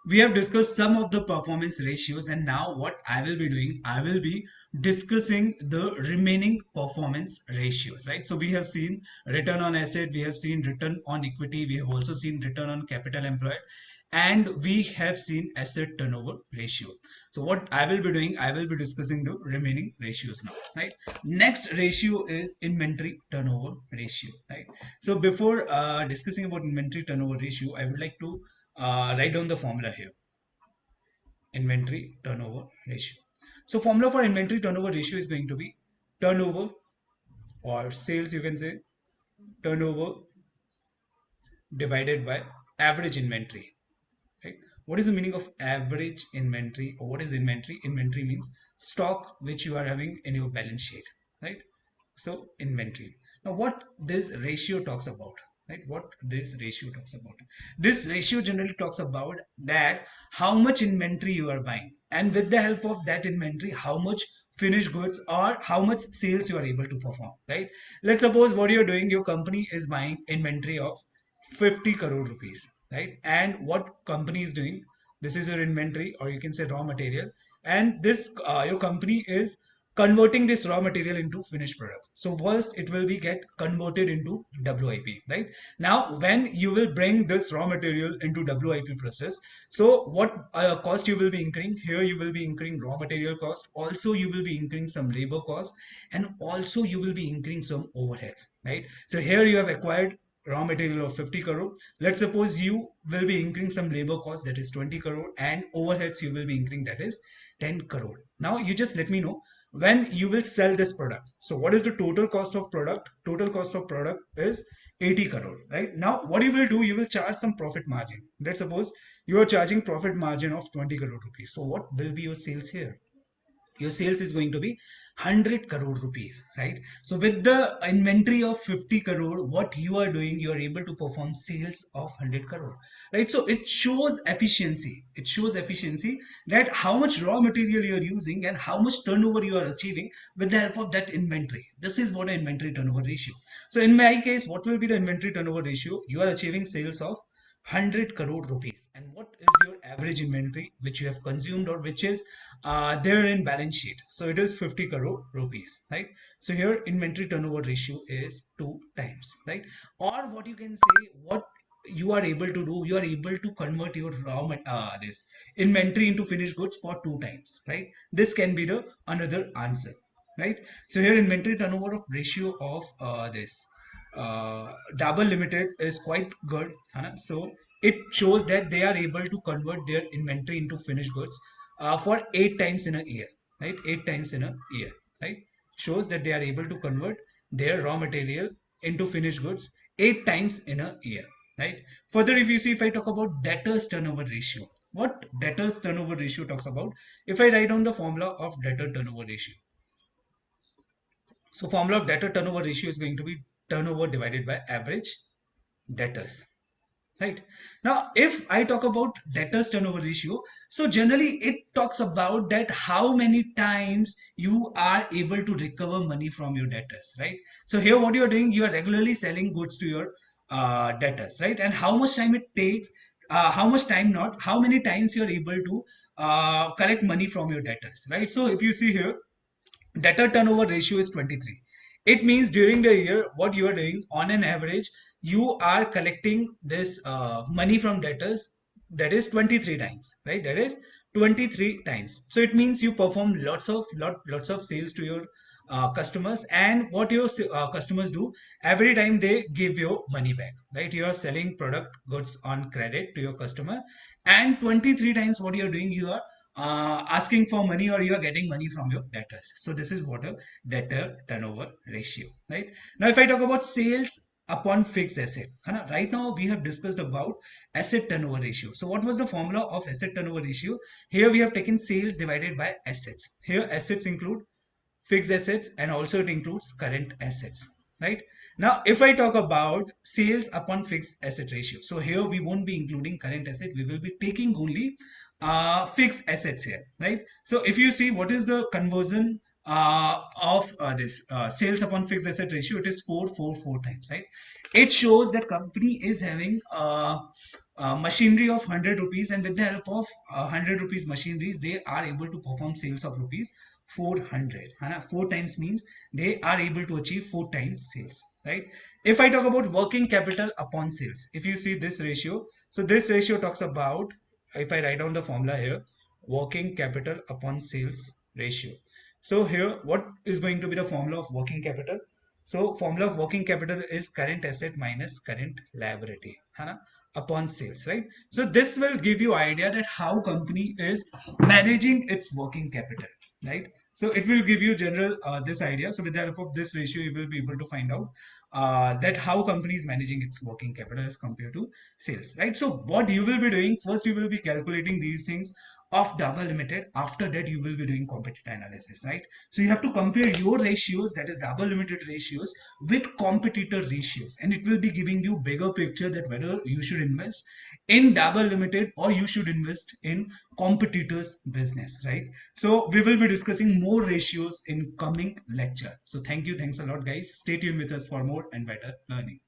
we have discussed some of the performance ratios, and now what I will be doing, I will be discussing the remaining performance ratios, right? So we have seen return on asset, we have seen return on equity, we have also seen return on capital employed, and we have seen asset turnover ratio. So what I will be doing, I will be discussing the remaining ratios now, right? Next ratio is inventory turnover ratio, right? So before discussing about inventory turnover ratio, I would like to write down the formula here. Inventory turnover ratio. So formula for inventory turnover ratio is going to be turnover, or sales you can say, turnover divided by average inventory, right? What is the meaning of average inventory, or what is inventory? Inventory means stock which you are having in your balance sheet, right? So inventory. Now what this ratio talks about, right? What this ratio talks about? This ratio generally talks about that how much inventory you are buying, and with the help of that inventory, how much finished goods or how much sales you are able to perform, right? Let's suppose what you're doing, your company is buying inventory of 50 crore rupees, right? And what company is doing, this is your inventory, or you can say raw material, and this your company is converting this raw material into finished product. So first it will be get converted into WIP, right? Now when you will bring this raw material into WIP process, so what cost you will be incurring here? You will be incurring raw material cost, also you will be incurring some labor cost, and also you will be incurring some overheads, right? So here you have acquired raw material of 50 crore. Let's suppose you will be incurring some labor cost, that is 20 crore, and overheads you will be incurring, that is 10 crore. Now you just let me know when you will sell this product. So what is the total cost of product? Total cost of product is 80 crore, right? Now what you will do, you will charge some profit margin. Let's suppose you are charging profit margin of 20 crore rupees. So what will be your sales here? Your sales is going to be 100 crore rupees, right? So with the inventory of 50 crore, what you are doing, you are able to perform sales of 100 crore, right? So it shows efficiency, it shows efficiency, that how much raw material you are using and how much turnover you are achieving with the help of that inventory. This is what an inventory turnover ratio. So in my case, what will be the inventory turnover ratio? You are achieving sales of 100 crore rupees, and what is your average inventory which you have consumed, or which is there in balance sheet? So it is 50 crore rupees, right? So here inventory turnover ratio is 2 times, right? Or what you can say, what you are able to do, you are able to convert your this inventory into finished goods for 2 times, right? This can be the another answer, right? So here inventory turnover of ratio of this Dabur Limited is quite good. So it shows that they are able to convert their inventory into finished goods for 8 times in a year, right? 8 times in a year, right? Shows that they are able to convert their raw material into finished goods 8 times in a year, right? Further, if you see, if I talk about debtors turnover ratio, what debtors turnover ratio talks about? If I write down the formula of debtor turnover ratio, so formula of debtor turnover ratio is going to be turnover divided by average debtors. Right. Now, if I talk about debtors turnover ratio, so generally it talks about that how many times you are able to recover money from your debtors, right? So here what you are doing, you are regularly selling goods to your debtors, right? And how much time it takes, how much time not, how many times you are able to collect money from your debtors, right? So if you see here, debtor turnover ratio is 23. It means during the year, what you are doing on an average, you are collecting this money from debtors, that is 23 times, right? That is 23 times. So it means you perform lots of sales to your customers, and what your customers do, every time they give you money back, right? You are selling product goods on credit to your customer, and 23 times what you are doing, you are asking for money, or you are getting money from your debtors. So this is what a debtor turnover ratio, right? Now if I talk about sales upon fixed asset, right now we have discussed about asset turnover ratio. So what was the formula of asset turnover ratio? Here we have taken sales divided by assets. Here assets include fixed assets, and also it includes current assets, right? Now if I talk about sales upon fixed asset ratio, so here we won't be including current asset, we will be taking only fixed assets here, right? So if you see what is the conversion of this sales upon fixed asset ratio, it is 444 times, right? It shows that company is having machinery of 100 rupees, and with the help of 100 rupees machineries they are able to perform sales of rupees 400. है ना? 4 times means they are able to achieve 4 times sales, right? If I talk about working capital upon sales, if you see this ratio, so this ratio talks about, if I write down the formula here, working capital upon sales ratio. So here what is going to be the formula of working capital? So formula of working capital is current asset minus current liability, है ना, upon sales, right? So this will give you idea that how company is managing its working capital, right? So it will give you general this idea. So with the help of this ratio, you will be able to find out that how company is managing its working capital as compared to sales, right? So what you will be doing first, you will be calculating these things of Dabur Limited. After that, you will be doing competitor analysis, right? So you have to compare your ratios, that is Dabur Limited ratios, with competitor ratios, and it will be giving you bigger picture that whether you should invest in Dabur Limited or you should invest in competitors business, right? So we will be discussing more ratios in coming lecture. So thank you, thanks a lot guys, stay tuned with us for more and better learning.